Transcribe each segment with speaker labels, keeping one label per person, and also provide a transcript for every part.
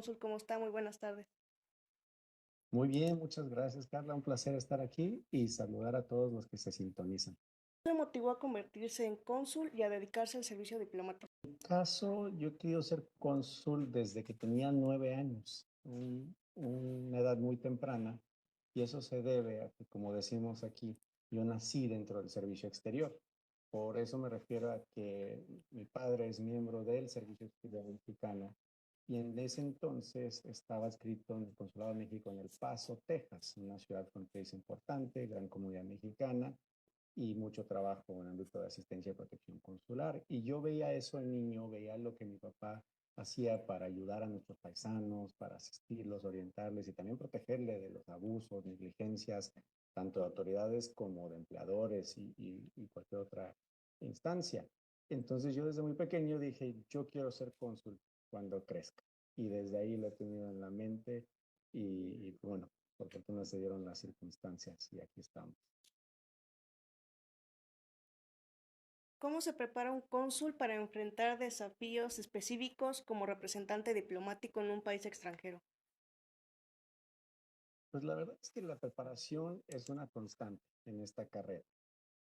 Speaker 1: cónsul, ¿cómo está? Muy buenas tardes.
Speaker 2: Muy bien, muchas gracias, Carla. Un placer estar aquí y saludar a todos los que se sintonizan.
Speaker 1: ¿Qué le motivó a convertirse en cónsul y a dedicarse al servicio diplomático?
Speaker 2: En mi caso, yo he querido ser cónsul desde que tenía 9 años, una edad muy temprana, y eso se debe a que, como decimos aquí, yo nací dentro del servicio exterior. Por eso me refiero a que mi padre es miembro del Servicio Exterior Mexicano y en ese entonces estaba escrito en el Consulado de México en El Paso, Texas, una ciudad fronteriza importante, gran comunidad mexicana y mucho trabajo en el ámbito de asistencia y protección consular. Y yo veía eso de niño, veía lo que mi papá hacía para ayudar a nuestros paisanos, para asistirlos, orientarles y también protegerle de los abusos, negligencias, tanto de autoridades como de empleadores y cualquier otra instancia. Entonces yo desde muy pequeño dije, yo quiero ser cónsul cuando crezca. Y desde ahí lo he tenido en la mente y bueno, por fortuna se dieron las circunstancias y aquí estamos.
Speaker 1: ¿Cómo se prepara un cónsul para enfrentar desafíos específicos como representante diplomático en un país extranjero?
Speaker 2: Pues la verdad es que la preparación es una constante en esta carrera.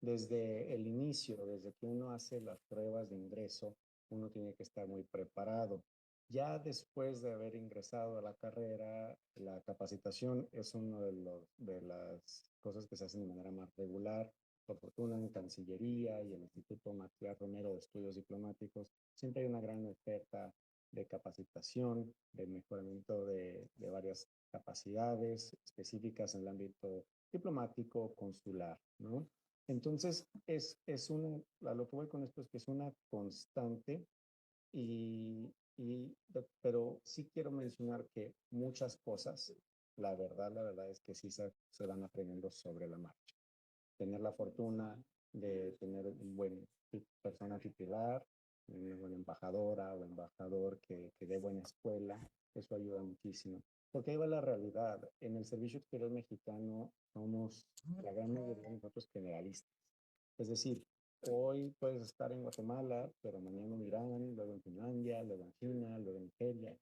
Speaker 2: Desde el inicio, desde que uno hace las pruebas de ingreso, uno tiene que estar muy preparado. Ya después de haber ingresado a la carrera, la capacitación es una de las cosas que se hacen de manera más regular. Por fortuna, en Cancillería y el Instituto Matías Romero de Estudios Diplomáticos, siempre hay una gran oferta de capacitación, de mejoramiento de varias capacidades específicas en el ámbito diplomático, consular, ¿no? Entonces, a lo que voy con esto es que es una constante pero sí quiero mencionar que muchas cosas, la verdad es que sí se van aprendiendo sobre la marcha. Tener la fortuna de tener un buen persona titular, una buena embajadora o embajador que dé buena escuela, eso ayuda muchísimo. Porque ahí va la realidad. En el Servicio Exterior Mexicano somos la gran mayoría de nosotros generalistas. Es decir, hoy puedes estar en Guatemala, pero mañana en Irán, luego en Finlandia, luego en China, luego en Nigeria.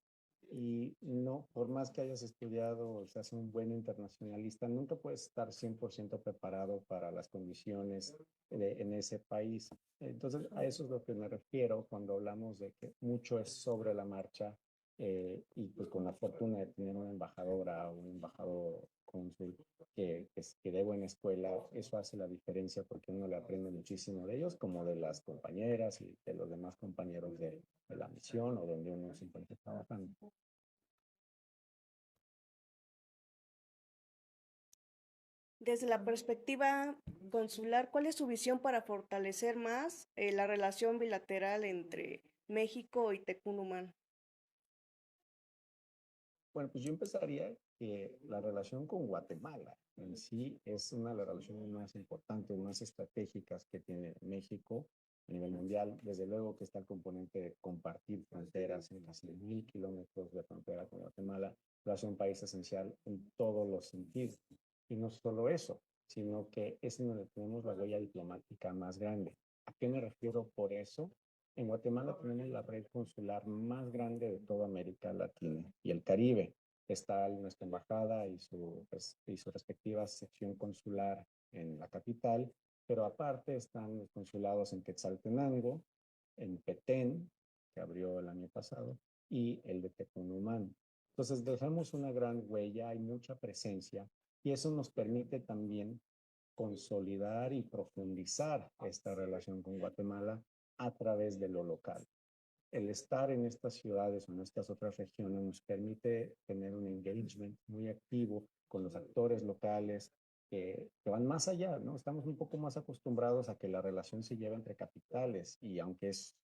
Speaker 2: Y no, por más que hayas estudiado o seas un buen internacionalista, nunca puedes estar 100% preparado para las condiciones en ese país. Entonces, a eso es lo que me refiero cuando hablamos de que mucho es sobre la marcha y pues con la fortuna de tener una embajadora o un embajador cónsul que dé buena escuela, eso hace la diferencia porque uno le aprende muchísimo de ellos, como de las compañeras y de los demás compañeros de la misión o donde uno se encuentra trabajando.
Speaker 1: Desde la perspectiva consular, ¿cuál es su visión para fortalecer más la relación bilateral entre México y Tecunumán?
Speaker 2: Bueno, pues yo empezaría que la relación con Guatemala en sí es una de las relaciones más importantes, más estratégicas que tiene México a nivel mundial. Desde luego que está el componente de compartir fronteras en casi 1.000 kilómetros de frontera con Guatemala, lo hace un país esencial en todos los sentidos. Y no solo eso, sino que es en donde tenemos la huella diplomática más grande. ¿A qué me refiero por eso? En Guatemala tenemos la red consular más grande de toda América Latina y el Caribe. Está nuestra embajada y su respectiva sección consular en la capital, pero aparte están los consulados en Quetzaltenango, en Petén, que abrió el año pasado, y el de Tecunumán. Entonces dejamos una gran huella, hay mucha presencia y eso nos permite también consolidar y profundizar esta relación con Guatemala a través de lo local. El estar en estas ciudades o en estas otras regiones nos permite tener un engagement muy activo con los actores locales que van más allá, ¿no? Estamos un poco más acostumbrados a que la relación se lleva entre capitales y aunque es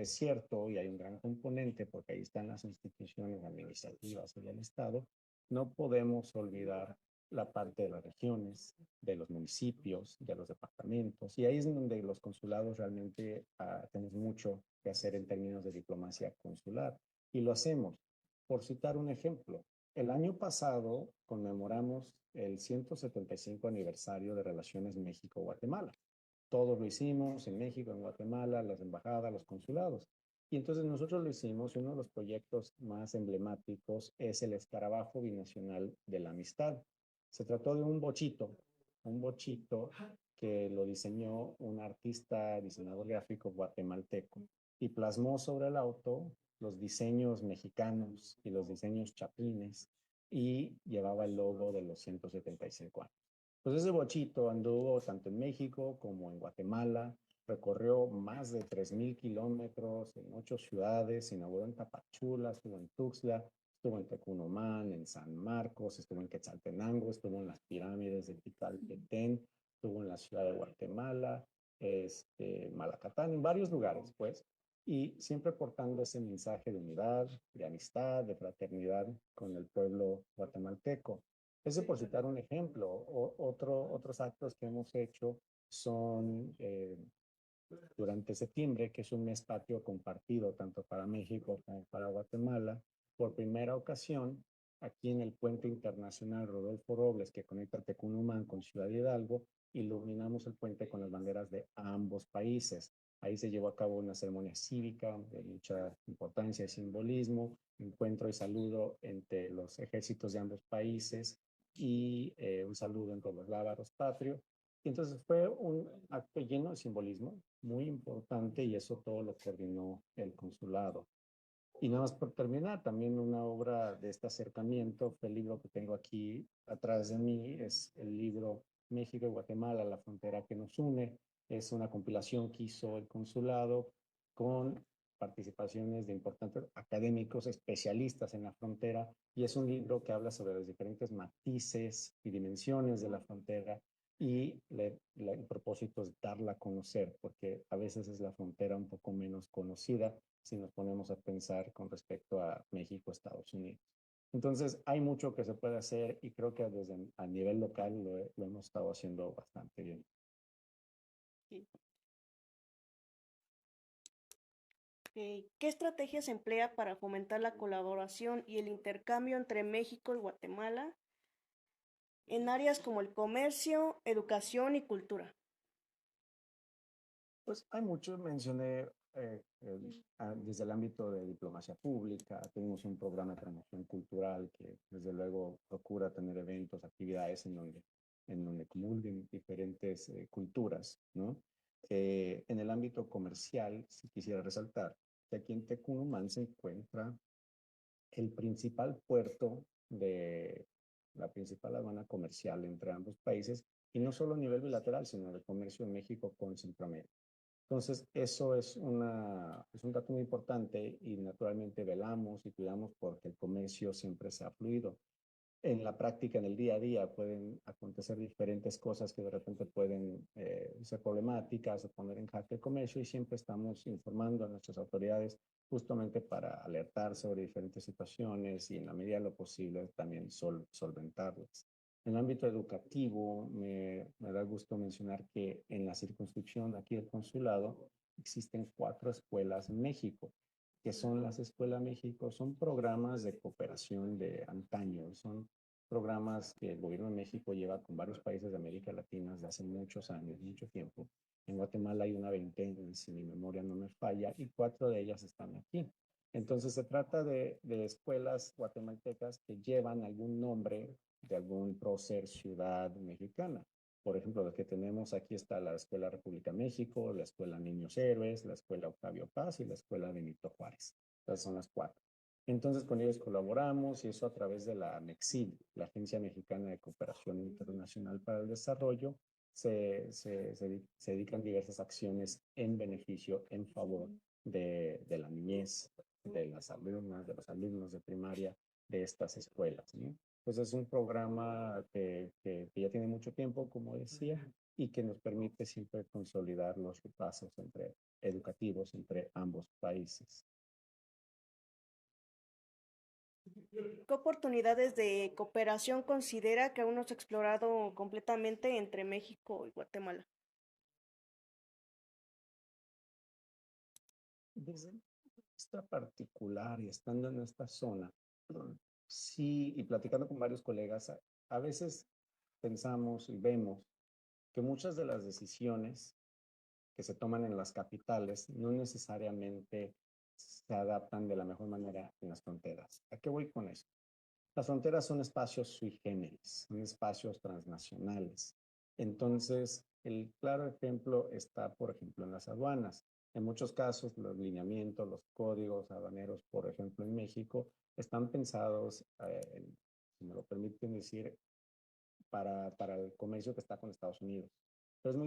Speaker 2: cierto y hay un gran componente porque ahí están las instituciones administrativas y el Estado, no podemos olvidar la parte de las regiones, de los municipios, de los departamentos, y ahí es donde los consulados realmente tenemos mucho que hacer en términos de diplomacia consular, y lo hacemos. Por citar un ejemplo, el año pasado conmemoramos el 175 aniversario de Relaciones México-Guatemala. Todos lo hicimos en México, en Guatemala, las embajadas, los consulados. Y entonces nosotros lo hicimos, uno de los proyectos más emblemáticos es el Escarabajo Binacional de la Amistad. Se trató de un bochito que lo diseñó un artista, diseñador gráfico guatemalteco y plasmó sobre el auto los diseños mexicanos y los diseños chapines y llevaba el logo de los 175 años. Pues ese bochito anduvo tanto en México como en Guatemala, recorrió más de 3,000 kilómetros en 8 ciudades, se inauguró en Tapachula, estuvo en Tuxtla, estuvo en Tecunumán, en San Marcos, estuvo en Quetzaltenango, estuvo en las pirámides de Tikal-Petén, estuvo en la ciudad de Guatemala, Malacatán, en varios lugares, pues, y siempre portando ese mensaje de unidad, de amistad, de fraternidad con el pueblo guatemalteco. Ese por citar un ejemplo. Otros actos que hemos hecho son durante septiembre, que es un mes patrio compartido tanto para México como para Guatemala, por primera ocasión, aquí en el puente internacional Rodolfo Robles, que conecta Tecunumán con Ciudad Hidalgo, iluminamos el puente con las banderas de ambos países. Ahí se llevó a cabo una ceremonia cívica de mucha importancia y simbolismo, encuentro y saludo entre los ejércitos de ambos países y un saludo entre los lábaros patrios. Y entonces fue un acto lleno de simbolismo, muy importante, y eso todo lo coordinó el consulado. Y nada más por terminar, también una obra de este acercamiento fue el libro que tengo aquí atrás de mí, es el libro México y Guatemala, la frontera que nos une. Es una compilación que hizo el consulado con participaciones de importantes académicos especialistas en la frontera, y es un libro que habla sobre los diferentes matices y dimensiones de la frontera, y el propósito es darla a conocer, porque a veces es la frontera un poco menos conocida si nos ponemos a pensar con respecto a México, Estados Unidos. Entonces, hay mucho que se puede hacer y creo que desde a nivel local lo hemos estado haciendo bastante bien.
Speaker 1: Sí. ¿Qué estrategias se emplea para fomentar la colaboración y el intercambio entre México y Guatemala en áreas como el comercio, educación y cultura?
Speaker 2: Pues hay mucho, mencioné desde el ámbito de diplomacia pública, tenemos un programa de promoción cultural que desde luego procura tener eventos, actividades en donde comulguen diferentes culturas, ¿no? En el ámbito comercial, si quisiera resaltar que aquí en Tecunumán se encuentra el principal puerto de la principal aduana comercial entre ambos países, y no solo a nivel bilateral, sino de comercio de México con Centroamérica. Entonces, eso es un dato muy importante, y naturalmente velamos y cuidamos porque el comercio siempre sea fluido. En la práctica, en el día a día, pueden acontecer diferentes cosas que de repente pueden ser problemáticas o poner en jaque el comercio, y siempre estamos informando a nuestras autoridades justamente para alertar sobre diferentes situaciones y en la medida de lo posible también solventarlas. En el ámbito educativo, me da gusto mencionar que en la circunscripción aquí del consulado existen 4 escuelas en México, que son las Escuelas México, son programas de cooperación de antaño, son programas que el gobierno de México lleva con varios países de América Latina desde hace muchos años, mucho tiempo. En Guatemala hay una veintena, si mi memoria no me falla, y 4 de ellas están aquí. Entonces se trata de escuelas guatemaltecas que llevan algún nombre de algún prócer ciudad mexicana. Por ejemplo, lo que tenemos aquí está la Escuela República México, la Escuela Niños Héroes, la Escuela Octavio Paz y la Escuela Benito Juárez. Esas son las 4. Entonces con ellos colaboramos, y eso a través de la MEXID, la Agencia Mexicana de Cooperación Internacional para el Desarrollo. Se dedican diversas acciones en beneficio, en favor de la niñez, de las alumnas, de los alumnos de primaria de estas escuelas, ¿no? Pues es un programa que ya tiene mucho tiempo, como decía, y que nos permite siempre consolidar los pasos educativos entre ambos países.
Speaker 1: ¿Qué oportunidades de cooperación considera que aún no se ha explorado completamente entre México y Guatemala?
Speaker 2: Desde esta particular y estando en esta zona, sí, y platicando con varios colegas, a veces pensamos y vemos que muchas de las decisiones que se toman en las capitales no necesariamente se adaptan de la mejor manera en las fronteras. ¿A qué voy con esto? Las fronteras son espacios sui generis, son espacios transnacionales. Entonces, el claro ejemplo está, por ejemplo, en las aduanas. En muchos casos, los lineamientos, los códigos aduaneros, por ejemplo, en México, están pensados, si me lo permiten decir, para el comercio que está con Estados Unidos. Pero es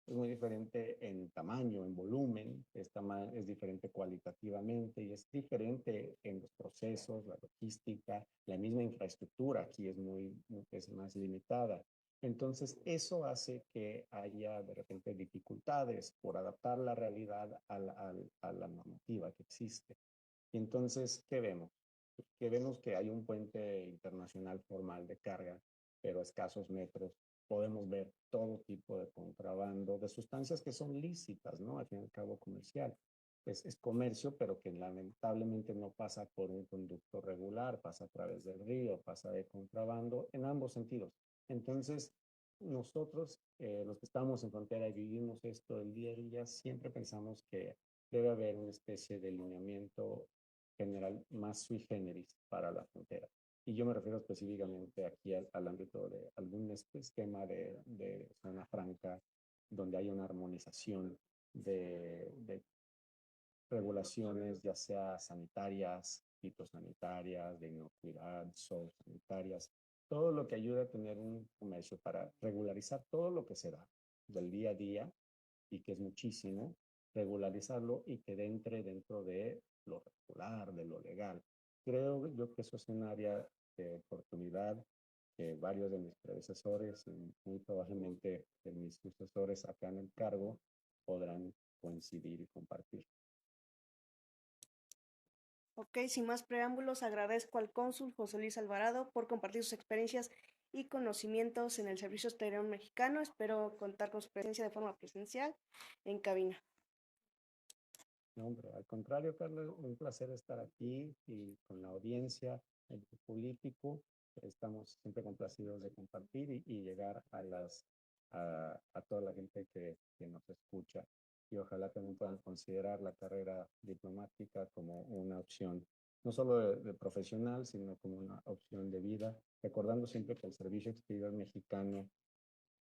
Speaker 2: muy diferente en tamaño, en volumen, es diferente cualitativamente y es diferente en los procesos, la logística, la misma infraestructura aquí es más limitada. Entonces, eso hace que haya de repente dificultades por adaptar la realidad a la normativa que existe. Y entonces, ¿qué vemos? Que vemos que hay un puente internacional formal de carga, pero a escasos metros. Podemos ver todo tipo de contrabando, de sustancias que son lícitas, ¿no? Al fin y al cabo comercial. Es comercio, pero que lamentablemente no pasa por un conducto regular, pasa a través del río, pasa de contrabando en ambos sentidos. Entonces, nosotros, los que estamos en frontera y vivimos esto el día a día, siempre pensamos que debe haber una especie de lineamiento general más sui generis para la frontera. Y yo me refiero específicamente aquí al ámbito de algún esquema de zona franca donde hay una armonización de regulaciones, ya sea sanitarias, fitosanitarias, de inocuidad, sanitarias, todo lo que ayuda a tener un comercio para regularizar todo lo que se da del día a día y que es muchísimo, regularizarlo y que entre dentro de lo regular, de lo legal. Creo yo que eso es un área de oportunidad que varios de mis predecesores y muy probablemente de mis sucesores acá en el cargo podrán coincidir y compartir.
Speaker 1: Ok, sin más preámbulos, agradezco al cónsul José Luis Alvarado por compartir sus experiencias y conocimientos en el Servicio Exterior Mexicano. Espero contar con su presencia de forma presencial en cabina.
Speaker 2: No, hombre, al contrario, Carlos, un placer estar aquí y con la audiencia, el político. Estamos siempre complacidos de compartir y llegar a toda la gente que nos escucha. Y ojalá también puedan considerar la carrera diplomática como una opción, no solo de profesional, sino como una opción de vida, recordando siempre que el Servicio Exterior Mexicano,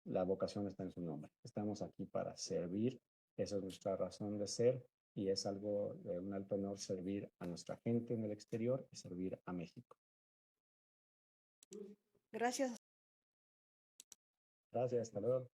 Speaker 2: la vocación está en su nombre. Estamos aquí para servir, esa es nuestra razón de ser y es algo de un alto honor servir a nuestra gente en el exterior y servir a México.
Speaker 1: Gracias.
Speaker 2: Gracias, hasta luego.